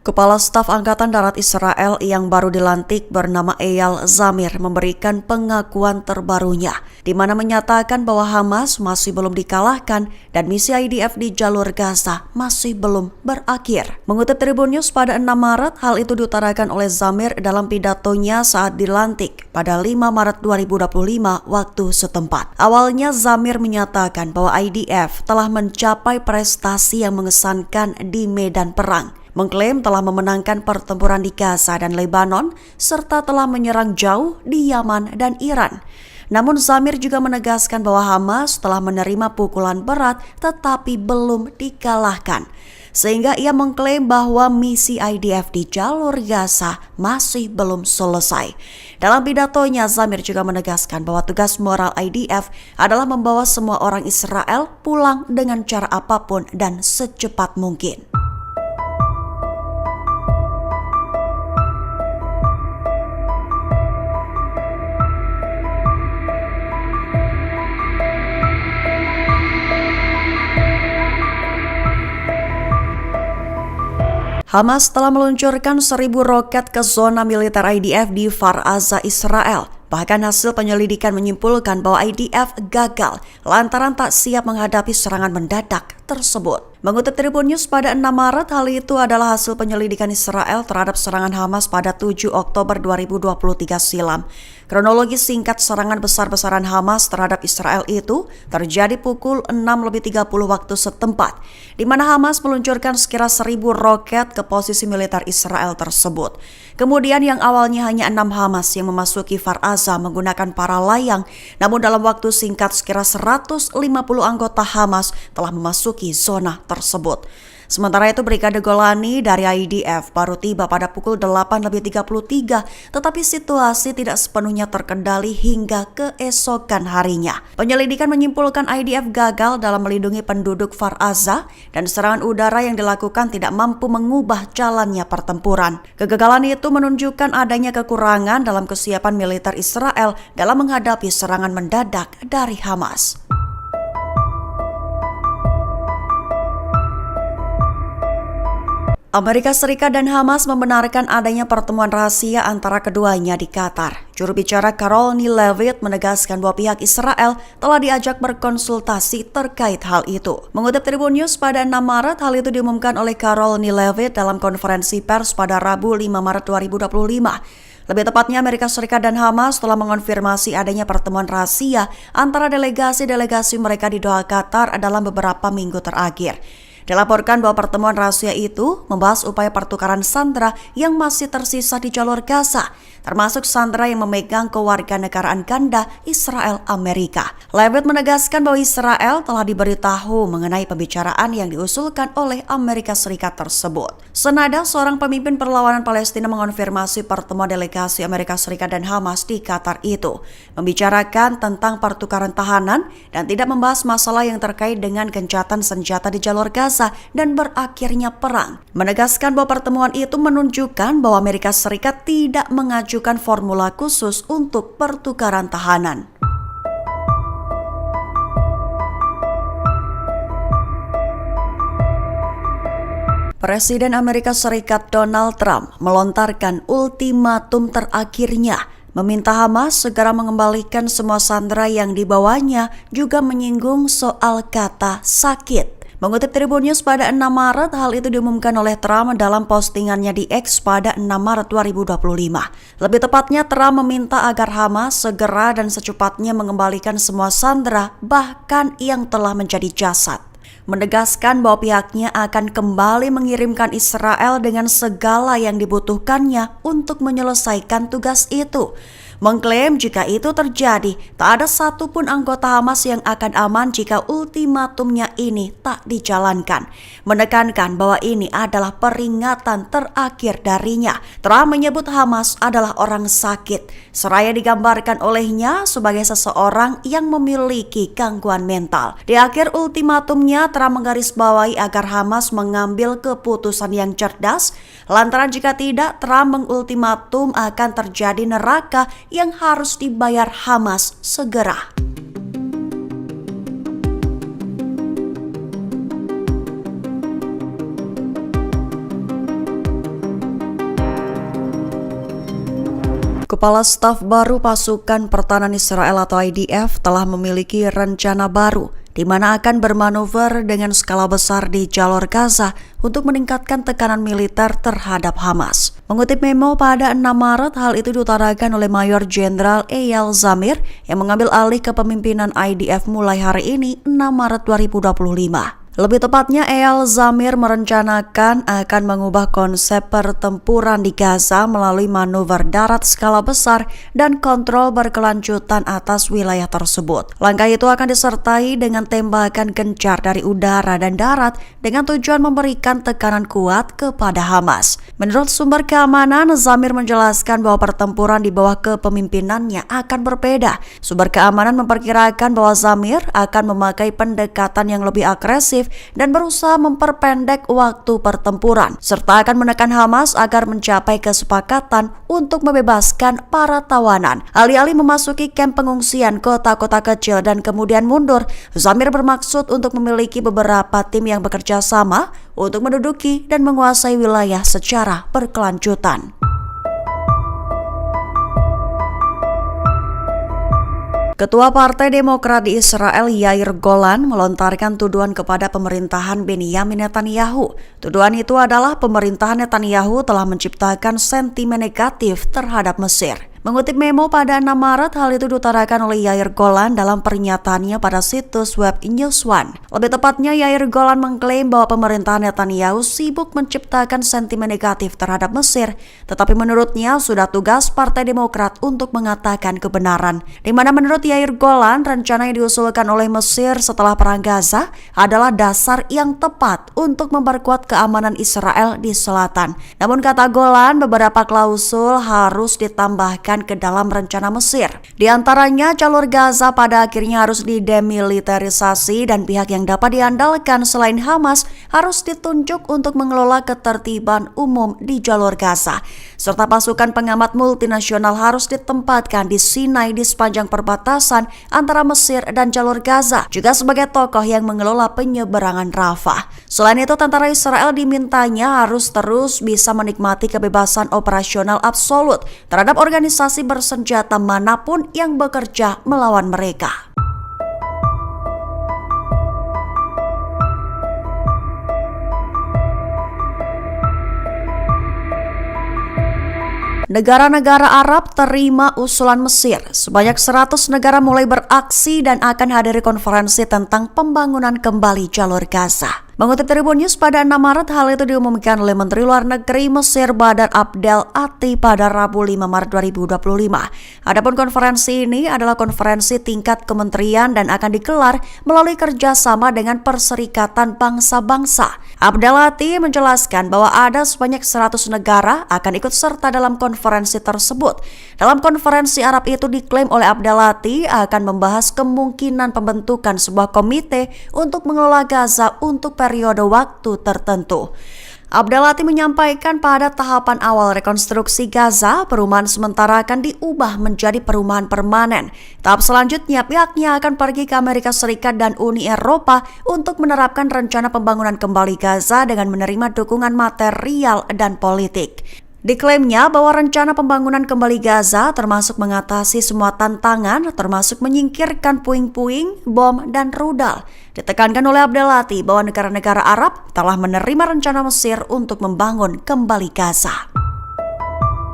Kepala Staf Angkatan Darat Israel yang baru dilantik bernama Eyal Zamir memberikan pengakuan terbarunya, di mana menyatakan bahwa Hamas masih belum dikalahkan dan misi IDF di jalur Gaza masih belum berakhir. Mengutip Tribun News pada 6 Maret, hal itu diutarakan oleh Zamir dalam pidatonya saat dilantik pada 5 Maret 2025 waktu setempat. Awalnya Zamir menyatakan bahwa IDF telah mencapai prestasi yang mengesankan di medan perang, mengklaim telah memenangkan pertempuran di Gaza dan Lebanon, serta telah menyerang jauh di Yaman dan Iran. Namun Zamir juga menegaskan bahwa Hamas telah menerima pukulan berat tetapi belum dikalahkan, sehingga ia mengklaim bahwa misi IDF di jalur Gaza masih belum selesai. Dalam pidatonya, Zamir juga menegaskan bahwa tugas moral IDF adalah membawa semua orang Israel pulang dengan cara apapun dan secepat mungkin. Hamas telah meluncurkan 1.000 roket ke zona militer IDF di Kfar Aza, Israel. Bahkan hasil penyelidikan menyimpulkan bahwa IDF gagal lantaran tak siap menghadapi serangan mendadak tersebut. Mengutip Tribun News pada 6 Maret, hal itu adalah hasil penyelidikan Israel terhadap serangan Hamas pada 7 Oktober 2023 silam. Kronologi singkat serangan besar-besaran Hamas terhadap Israel itu terjadi pukul 6.30 waktu setempat, di mana Hamas meluncurkan sekira 1.000 roket ke posisi militer Israel tersebut. Kemudian yang awalnya hanya 6 Hamas yang memasuki Kfar Aza menggunakan para layang, namun dalam waktu singkat sekira 150 anggota Hamas telah memasuki zona tersebut. Sementara itu Brigade Golani dari IDF baru tiba pada pukul 8.33, tetapi situasi tidak sepenuhnya terkendali hingga keesokan harinya. Penyelidikan menyimpulkan IDF gagal dalam melindungi penduduk Kfar Aza dan serangan udara yang dilakukan tidak mampu mengubah jalannya pertempuran. Kegagalan itu menunjukkan adanya kekurangan dalam kesiapan militer Israel dalam menghadapi serangan mendadak dari Hamas. Amerika Serikat dan Hamas membenarkan adanya pertemuan rahasia antara keduanya di Qatar. Juru bicara Carol Levitt menegaskan bahwa pihak Israel telah diajak berkonsultasi terkait hal itu. Mengutip Tribun News pada 6 Maret, hal itu diumumkan oleh Carol Levitt dalam konferensi pers pada Rabu 5 Maret 2025. Lebih tepatnya, Amerika Serikat dan Hamas telah mengonfirmasi adanya pertemuan rahasia antara delegasi-delegasi mereka di Doha, Qatar dalam beberapa minggu terakhir. Dilaporkan bahwa pertemuan rahasia itu membahas upaya pertukaran sandera yang masih tersisa di jalur Gaza, termasuk sandera yang memegang kewarganegaraan ganda Israel Amerika. Levitt menegaskan bahwa Israel telah diberitahu mengenai pembicaraan yang diusulkan oleh Amerika Serikat tersebut. Senada, seorang pemimpin perlawanan Palestina mengonfirmasi pertemuan delegasi Amerika Serikat dan Hamas di Qatar itu, membicarakan tentang pertukaran tahanan dan tidak membahas masalah yang terkait dengan gencatan senjata di jalur Gaza dan berakhirnya perang. Menegaskan bahwa pertemuan itu menunjukkan bahwa Amerika Serikat tidak mengajukan formula khusus untuk pertukaran tahanan. Presiden Amerika Serikat Donald Trump melontarkan ultimatum terakhirnya, meminta Hamas segera mengembalikan semua sandera yang dibawanya, juga menyinggung soal kata sakit. Mengutip Tribun News pada 6 Maret, hal itu diumumkan oleh Trump dalam postingannya di X pada 6 Maret 2025. Lebih tepatnya, Trump meminta agar Hamas segera dan secepatnya mengembalikan semua sandera, bahkan yang telah menjadi jasad. Menegaskan bahwa pihaknya akan kembali mengirimkan Israel dengan segala yang dibutuhkannya untuk menyelesaikan tugas itu. Mengklaim jika itu terjadi, tak ada satupun anggota Hamas yang akan aman jika ultimatumnya ini tak dijalankan. Menekankan bahwa ini adalah peringatan terakhir darinya. Trump menyebut Hamas adalah orang sakit, seraya digambarkan olehnya sebagai seseorang yang memiliki gangguan mental. Di akhir ultimatumnya, Trump menggarisbawahi agar Hamas mengambil keputusan yang cerdas, lantaran jika tidak, Trump mengultimatum akan terjadi neraka yang harus dibayar Hamas segera. Kepala Staf Baru Pasukan Pertahanan Israel atau IDF telah memiliki rencana baru di mana akan bermanuver dengan skala besar di jalur Gaza untuk meningkatkan tekanan militer terhadap Hamas. Mengutip memo pada 6 Maret, hal itu diutarakan oleh Mayor Jenderal Eyal Zamir yang mengambil alih kepemimpinan IDF mulai hari ini 6 Maret 2025. Lebih tepatnya, Eyal Zamir merencanakan akan mengubah konsep pertempuran di Gaza melalui manuver darat skala besar dan kontrol berkelanjutan atas wilayah tersebut. Langkah itu akan disertai dengan tembakan gencar dari udara dan darat dengan tujuan memberikan tekanan kuat kepada Hamas. Menurut sumber keamanan, Zamir menjelaskan bahwa pertempuran di bawah kepemimpinannya akan berbeda. Sumber keamanan memperkirakan bahwa Zamir akan memakai pendekatan yang lebih agresif dan berusaha memperpendek waktu pertempuran, serta akan menekan Hamas agar mencapai kesepakatan untuk membebaskan para tawanan. Alih-alih memasuki kamp pengungsian kota-kota kecil dan kemudian mundur, Zamir bermaksud untuk memiliki beberapa tim yang bekerja sama untuk menduduki dan menguasai wilayah secara berkelanjutan. Ketua Partai Demokrat di Israel Yair Golan melontarkan tuduhan kepada pemerintahan Benyamin Netanyahu. Tuduhan itu adalah pemerintahan Netanyahu telah menciptakan sentimen negatif terhadap Mesir. Mengutip memo pada 6 Maret, hal itu diutarakan oleh Yair Golan dalam pernyataannya pada situs web News One. Lebih tepatnya, Yair Golan mengklaim bahwa pemerintahan Netanyahu sibuk menciptakan sentimen negatif terhadap Mesir, tetapi menurutnya sudah tugas Partai Demokrat untuk mengatakan kebenaran. Di mana menurut Yair Golan, rencana yang diusulkan oleh Mesir setelah Perang Gaza adalah dasar yang tepat untuk memperkuat keamanan Israel di selatan. Namun kata Golan, beberapa klausul harus ditambahkan ke dalam rencana Mesir. Di antaranya, jalur Gaza pada akhirnya harus didemilitarisasi dan pihak yang dapat diandalkan selain Hamas harus ditunjuk untuk mengelola ketertiban umum di jalur Gaza. Serta pasukan pengamat multinasional harus ditempatkan di Sinai di sepanjang perbatasan antara Mesir dan jalur Gaza, juga sebagai tokoh yang mengelola penyeberangan Rafah. Selain itu, tentara Israel dimintanya harus terus bisa menikmati kebebasan operasional absolut terhadap organisasi bersenjata manapun yang bekerja melawan mereka. Negara-negara Arab terima usulan Mesir. Sebanyak 100 negara mulai beraksi dan akan hadiri konferensi tentang pembangunan kembali jalur Gaza. Mengutip Tribun News pada 6 Maret, hal itu diumumkan oleh Menteri Luar Negeri Mesir Badr Abdel Ati pada Rabu 5 Maret 2025. Adapun konferensi ini adalah konferensi tingkat kementerian dan akan digelar melalui kerjasama dengan Perserikatan Bangsa-Bangsa. Abdel Ati menjelaskan bahwa ada sebanyak 100 negara akan ikut serta dalam konferensi tersebut. Dalam konferensi Arab itu diklaim oleh Abdel Ati akan membahas kemungkinan pembentukan sebuah komite untuk mengelola Gaza untuk periode waktu tertentu. Abdel Ati menyampaikan pada tahapan awal rekonstruksi Gaza, perumahan sementara akan diubah menjadi perumahan permanen. Tahap selanjutnya, pihaknya akan pergi ke Amerika Serikat dan Uni Eropa untuk menerapkan rencana pembangunan kembali Gaza dengan menerima dukungan material dan politik. Diklaimnya bahwa rencana pembangunan kembali Gaza termasuk mengatasi semua tantangan, termasuk menyingkirkan puing-puing, bom, dan rudal. Ditekankan oleh Abdel Ati bahwa negara-negara Arab telah menerima rencana Mesir untuk membangun kembali Gaza.